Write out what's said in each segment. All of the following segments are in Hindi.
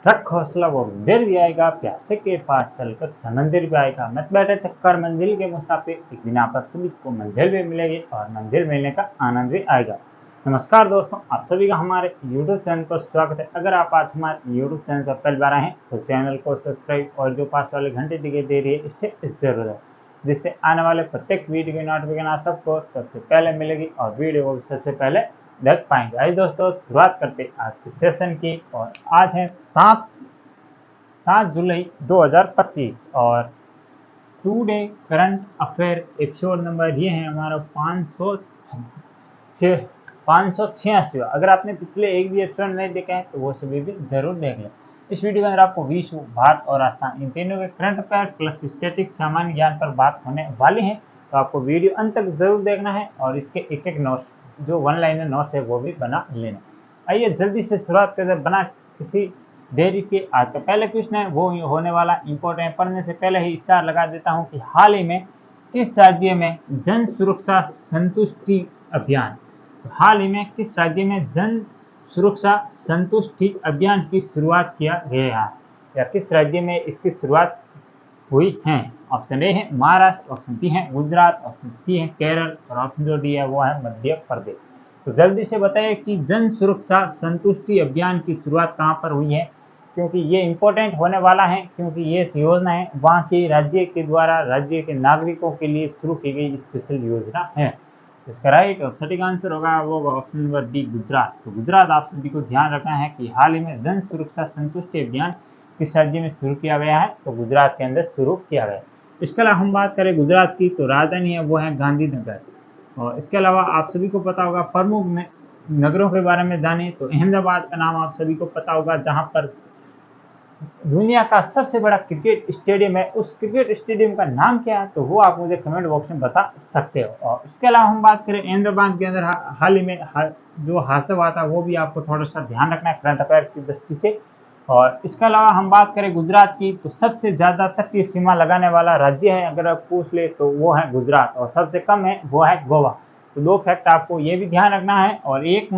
रख हौसला वो मंजिल भी आएगा, प्यासे के पास चलकर समंदिर भी आएगा। मत बैठे थक कर मंजिल के मुसाफिर, एक दिन आप सभी को मंजिल भी मिलेगी और मंजिल मिलने का आनंद भी आएगा। नमस्कार दोस्तों, आप सभी का हमारे YouTube चैनल पर स्वागत है। अगर आप आज हमारे YouTube चैनल पर पहली बार आए हैं तो चैनल को सब्सक्राइब और जो पास वाले घंटे दिखाई दे रही है इससे जरूर है, जिससे आने वाले प्रत्येक वीडियो की नोटिफिकेशन आप सबको सबसे पहले मिलेगी और वीडियो को सबसे पहले देख पाएंगे। आइए दोस्तों, शुरुआत करते आज के सेशन की। और आज है 7 जुलाई 2025 और today current affair episode number ये है हमारा 586। अगर आपने पिछले एक भी एपिसोड नहीं देखा है तो वो सभी भी जरूर देख लें। इस वीडियो के अंदर आपको विश्व, भारत और आसाम इन तीनों के करंट अफेयर प्लस स्टैटिक सामान्य ज्ञान पर बात होने वाली है, तो आपको वीडियो अंत तक जरूर देखना है और इसके एक एक नोट्स जो वन लाइनर नोट्स है वो भी बना लेना। आइए जल्दी से शुरुआत करते बना किसी देरी के। आज का पहला क्वेश्चन है वो होने वाला इंपॉर्टेंट, पढ़ने से पहले ही स्टार लगा देता हूं कि हाल ही में किस राज्य में जन सुरक्षा संतुष्टि अभियान, तो हाल ही में किस राज्य में जन सुरक्षा संतुष्टि अभियान की शुरुआत किया गया है या किस राज्य में इसकी शुरुआत हुई है। ऑप्शन ए है महाराष्ट्र, ऑप्शन बी है गुजरात, ऑप्शन सी है केरल और ऑप्शन जो डी है वो है मध्य प्रदेश। तो जल्दी से बताइए कि जन सुरक्षा संतुष्टि अभियान की शुरुआत कहाँ पर हुई है, क्योंकि ये इम्पोर्टेंट होने वाला है, क्योंकि ये योजना है वहाँ के राज्य के द्वारा राज्य के नागरिकों के लिए शुरू की गई स्पेशल योजना है। इसका राइट और सटीक आंसर होगा वो ऑप्शन नंबर डी गुजरात। तो गुजरात आप सभी को ध्यान रखना है कि हाल ही में जन सुरक्षा संतुष्टि अभियान किस राज्य में शुरू किया गया है, तो गुजरात के अंदर शुरू किया गया है। इसके अलावा हम बात करें गुजरात की, तो राजधानी है वो है गांधीनगर। और इसके अलावा आप सभी को पता होगा प्रमुख नगरों के बारे में जाने तो अहमदाबाद का नाम आप सभी को पता होगा, जहां पर दुनिया का सबसे बड़ा क्रिकेट स्टेडियम है। उस क्रिकेट स्टेडियम का नाम क्या है तो वो आप मुझे कमेंट बॉक्स में बता सकते हो। और इसके अलावा हम बात करें अहमदाबाद के अंदर हाल ही में जो हादसा हुआ था वो भी आपको थोड़ा सा ध्यान रखना है करंट अफेयर की दृष्टि से। और इसके अलावा हम बात करें गुजरात की, तो सबसे ज़्यादा तटीय सीमा लगाने वाला राज्य है अगर आप पूछ ले तो वो है गुजरात, और सबसे कम है वो है गोवा। तो दो फैक्ट आपको ये भी ध्यान रखना है। और 1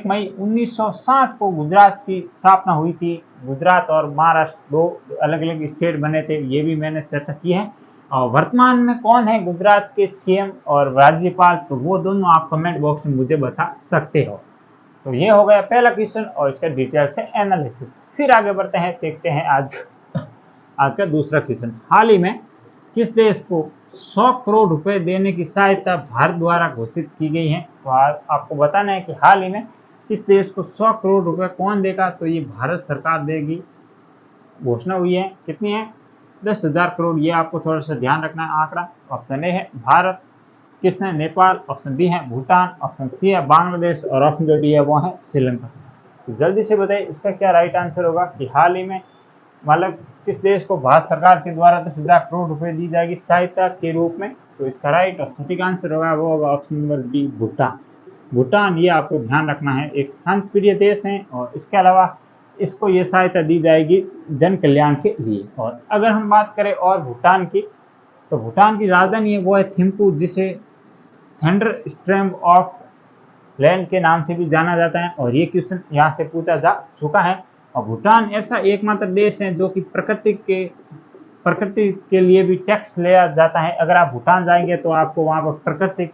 मई 1960 को गुजरात की स्थापना हुई थी। गुजरात और महाराष्ट्र दो अलग अलग स्टेट बने थे, ये भी मैंने चर्चा की है। और वर्तमान में कौन है गुजरात के सीएम और राज्यपाल, तो वो दोनों आप कमेंट बॉक्स में मुझे बता सकते हो। तो ये हो गया पहला क्वेश्चन और इसका डिटेल से एनालिसिस। फिर आगे बढ़ते हैं, देखते हैं आज का दूसरा क्वेश्चन। हाल ही में किस देश को 100 करोड़ रुपए देने की सहायता भारत द्वारा घोषित की गई है, तो आपको बताना है कि हाल ही में किस देश को 100 करोड़ रुपए कौन देगा, तो ये भारत सरकार देगी। घोषणा हुई है, कितनी है 10,000 करोड़। ये आपको थोड़ा सा ध्यान रखना है आंकड़ा। ऑप्शन ए है भारत, किसने नेपाल, ऑप्शन बी है भूटान, ऑप्शन सी है बांग्लादेश और ऑप्शन जो डी है वो है श्रीलंका। तो जल्दी से बताइए इसका क्या राइट आंसर होगा कि हाल ही में मतलब किस देश को भारत सरकार के द्वारा 10,000 करोड़ रुपए दी जाएगी सहायता के रूप में। तो इसका राइट और सटीक आंसर होगा वो होगा option number D Bhutan. Bhutan ये आपको ध्यान रखना है, एक शांत प्रिय देश है और इसके अलावा इसको ये सहायता दी जाएगी जन कल्याण के लिए। और अगर हम बात करें और भूटान की, तो भूटान की राजधानी है वो है थिम्पू, जिसे थंडर स्ट्रैम ऑफ लैंड के नाम से भी जाना जाता है। और ये क्वेश्चन यहाँ से पूछा जा चुका है। और भूटान ऐसा एकमात्र देश है जो कि प्रकृति के लिए भी टैक्स लिया जाता है। अगर आप भूटान जाएंगे तो आपको वहाँ पर प्रकृति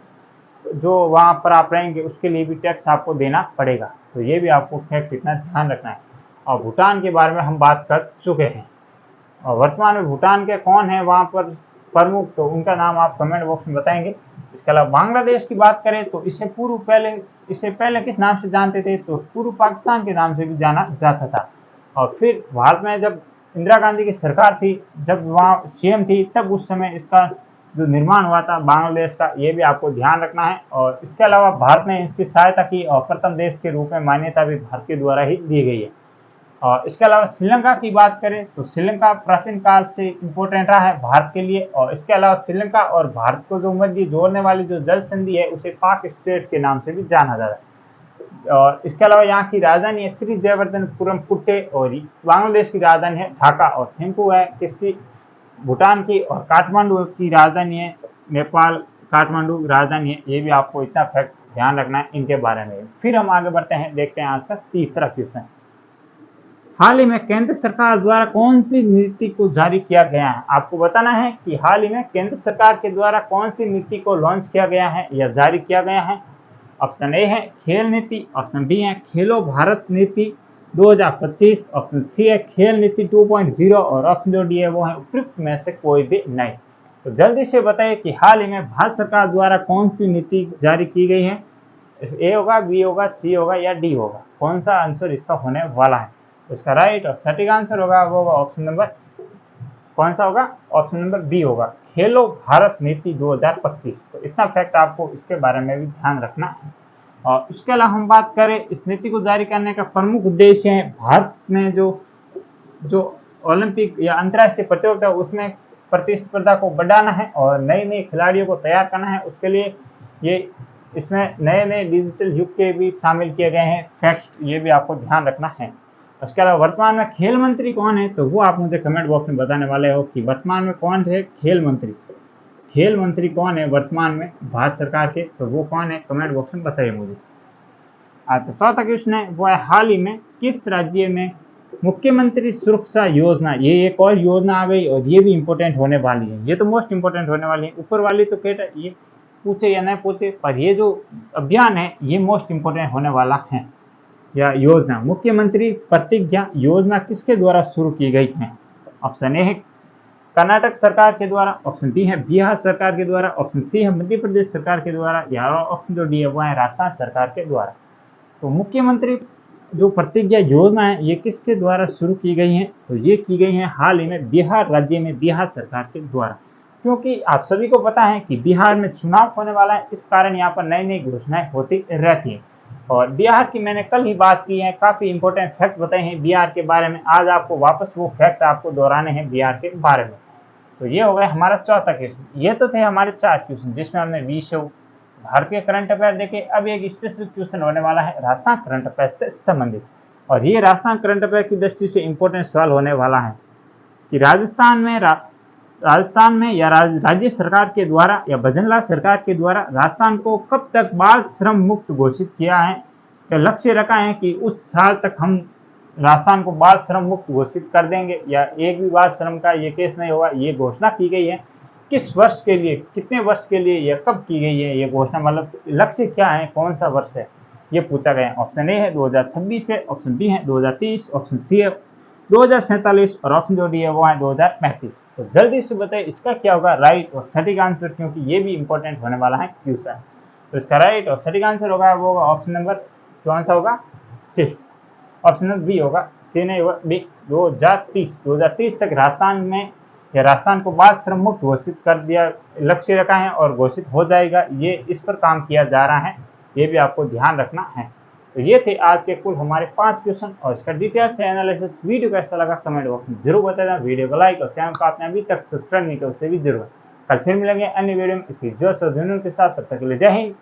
जो वहाँ पर आप रहेंगे उसके लिए भी टैक्स आपको देना पड़ेगा। तो ये भी आपको फैक्ट इतना ध्यान रखना है। और भूटान के बारे में हम बात कर चुके हैं। और वर्तमान में भूटान के कौन है वहाँ पर प्रमुख, तो उनका नाम आप कमेंट बॉक्स में बताएंगे। इसके अलावा बांग्लादेश की बात करें तो इसे पहले किस नाम से जानते थे, तो पूर्व पाकिस्तान के नाम से भी जाना जाता था। और फिर भारत में जब इंदिरा गांधी की सरकार थी, जब वहाँ सीएम थी, तब उस समय इसका जो निर्माण हुआ था बांग्लादेश का, ये भी आपको ध्यान रखना है। और इसके अलावा भारत ने इसकी सहायता की और प्रथम देश के रूप में मान्यता भी भारत के द्वारा ही दी गई है। और इसके अलावा श्रीलंका की बात करें तो श्रीलंका प्राचीन काल से इम्पोर्टेंट रहा है भारत के लिए। और इसके अलावा श्रीलंका और भारत को जो मध्य जोड़ने वाली जो जल संधि है उसे पाक स्टेट के नाम से भी जाना जाता है। और इसके अलावा यहाँ की राजधानी है श्री जयवर्धनपुरम कुट्टे और बांग्लादेश की राजधानी है ढाका। और थिम्पू है किसकी, भूटान की। और काठमांडू की राजधानी है नेपाल, काठमांडू राजधानी है। ये भी आपको इतना फैक्ट ध्यान रखना है इनके बारे में। फिर हम आगे बढ़ते हैं, देखते हैं आज का तीसरा क्वेश्चन। हाल ही में केंद्र सरकार द्वारा कौन सी नीति को जारी किया गया है? आपको बताना है कि हाल ही में केंद्र सरकार के द्वारा कौन सी नीति को लॉन्च किया गया है या जारी किया गया है। ऑप्शन ए है खेल नीति, ऑप्शन बी है खेलो भारत नीति 2025, ऑप्शन सी है खेल नीति 2.0 और ऑप्शन जो डी है वो है उपयुक्त में से कोई भी नहीं। तो जल्दी से बताइए कि हाल ही में भारत सरकार द्वारा कौन सी नीति जारी की गई है। ए होगा, बी होगा, सी होगा या डी होगा, कौन सा आंसर इसका होने वाला है? तो इसका राइट और सटीक आंसर होगा वो होगा ऑप्शन नंबर, कौन सा होगा? ऑप्शन नंबर बी होगा, खेलो भारत नीति 2025। तो इतना फैक्ट आपको इसके बारे में भी ध्यान रखना है। और इसके अलावा हम बात करें, इस नीति को जारी करने का प्रमुख उद्देश्य है भारत में जो ओलंपिक या अंतर्राष्ट्रीय प्रतियोगिता उसमें प्रतिस्पर्धा को बढ़ाना है और नए नए खिलाड़ियों को तैयार करना है। उसके लिए ये इसमें नए नए डिजिटल युग के भी शामिल किए गए हैं फैक्ट, ये भी आपको ध्यान रखना है। उसके अलावा वर्तमान में खेल मंत्री कौन है, तो वो आप मुझे कमेंट बॉक्स में बताने वाले हो कि वर्तमान में कौन है खेल मंत्री। खेल मंत्री कौन है वर्तमान में भारत सरकार के, तो वो कौन है कमेंट बॉक्स में बताइए मुझे। तो चौथा क्वेश्चन है वो है हाल ही में किस राज्य में मुख्यमंत्री सुरक्षा योजना, ये एक और योजना आ गई और ये भी इंपॉर्टेंट होने वाली है। ये तो मोस्ट इंपॉर्टेंट होने वाली है। ऊपर वाली तो कहता ये पूछे या नहीं पूछे, पर ये जो अभियान है ये मोस्ट इंपॉर्टेंट होने वाला है। या योजना मुख्यमंत्री प्रतिज्ञा योजना किसके द्वारा शुरू की गई है? ऑप्शन ए है कर्नाटक सरकार के द्वारा, ऑप्शन बी है बिहार सरकार के द्वारा, ऑप्शन सी है मध्य प्रदेश सरकार के द्वारा या ऑप्शन जो डी है वो है राजस्थान सरकार के द्वारा। तो मुख्यमंत्री जो प्रतिज्ञा योजना है ये किसके द्वारा शुरू की गई है? तो ये की गई है हाल ही में बिहार राज्य में बिहार सरकार के द्वारा। क्योंकि आप सभी को पता है कि बिहार में चुनाव होने वाला है, इस कारण यहाँ पर नई नई घोषणाएं होती रहती हैं। और बिहार की मैंने कल ही बात की है, काफ़ी इंपॉर्टेंट फैक्ट बताए हैं बिहार के बारे में। आज आपको वापस वो फैक्ट आपको दोहराने हैं बिहार के बारे में। तो ये हो गया हमारा चौथा क्वेश्चन। ये तो थे हमारे 4 क्वेश्चन जिसमें हमने विषय भारतीय करंट अफेयर देखे। अब एक स्पेशल क्वेश्चन होने वाला है राजस्थान करंट अफेयर से संबंधित, और ये राजस्थान करंट अफेयर की दृष्टि से इंपॉर्टेंट सवाल होने वाला है कि राजस्थान में या राज्य सरकार के द्वारा या भजनलाल सरकार के द्वारा राजस्थान को कब तक बाल श्रम मुक्त घोषित किया है, या लक्ष्य रखा है कि उस साल तक हम राजस्थान को बाल श्रम मुक्त घोषित कर देंगे या एक भी बाल श्रम का ये केस नहीं होगा। ये घोषणा की गई है किस वर्ष के लिए, कितने वर्ष के लिए, या कब की गई है ये घोषणा, मतलब लक्ष्य क्या है, कौन सा वर्ष है, ये पूछा गया है। ऑप्शन ए है 2026 है, ऑप्शन बी है 2030, ऑप्शन सी है 2047 और ऑप्शन जो डी है वो है 2035। तो जल्दी से बताइए इसका क्या होगा राइट और सटीक आंसर, क्योंकि ये भी इंपॉर्टेंट होने वाला है क्वेश्चन। तो इसका राइट और सटीक आंसर होगा वो होगा ऑप्शन नंबर, कौन सा होगा? सी, ऑप्शन नंबर बी होगा, सी नहीं होगा, बी। 2030 तक राजस्थान में या राजस्थान को बाल श्रम मुक्त घोषित कर दिया, लक्ष्य रखा है और घोषित हो जाएगा। ये इस पर काम किया जा रहा है, ये भी आपको ध्यान रखना है। तो ये थे आज के कुल हमारे 5 क्वेश्चन और इसका डिटेल से एनालिसिस। वीडियो कैसा लगा कमेंट बॉक्स में जरूर बताना। वीडियो को लाइक और चैनल को आपने अभी तक सब्सक्राइब नहीं किया उसे भी जरूर। कल फिर मिलेंगे अन्य वीडियो में इसी जोश और जुनून के साथ। तब तक के लिए जय हिंद,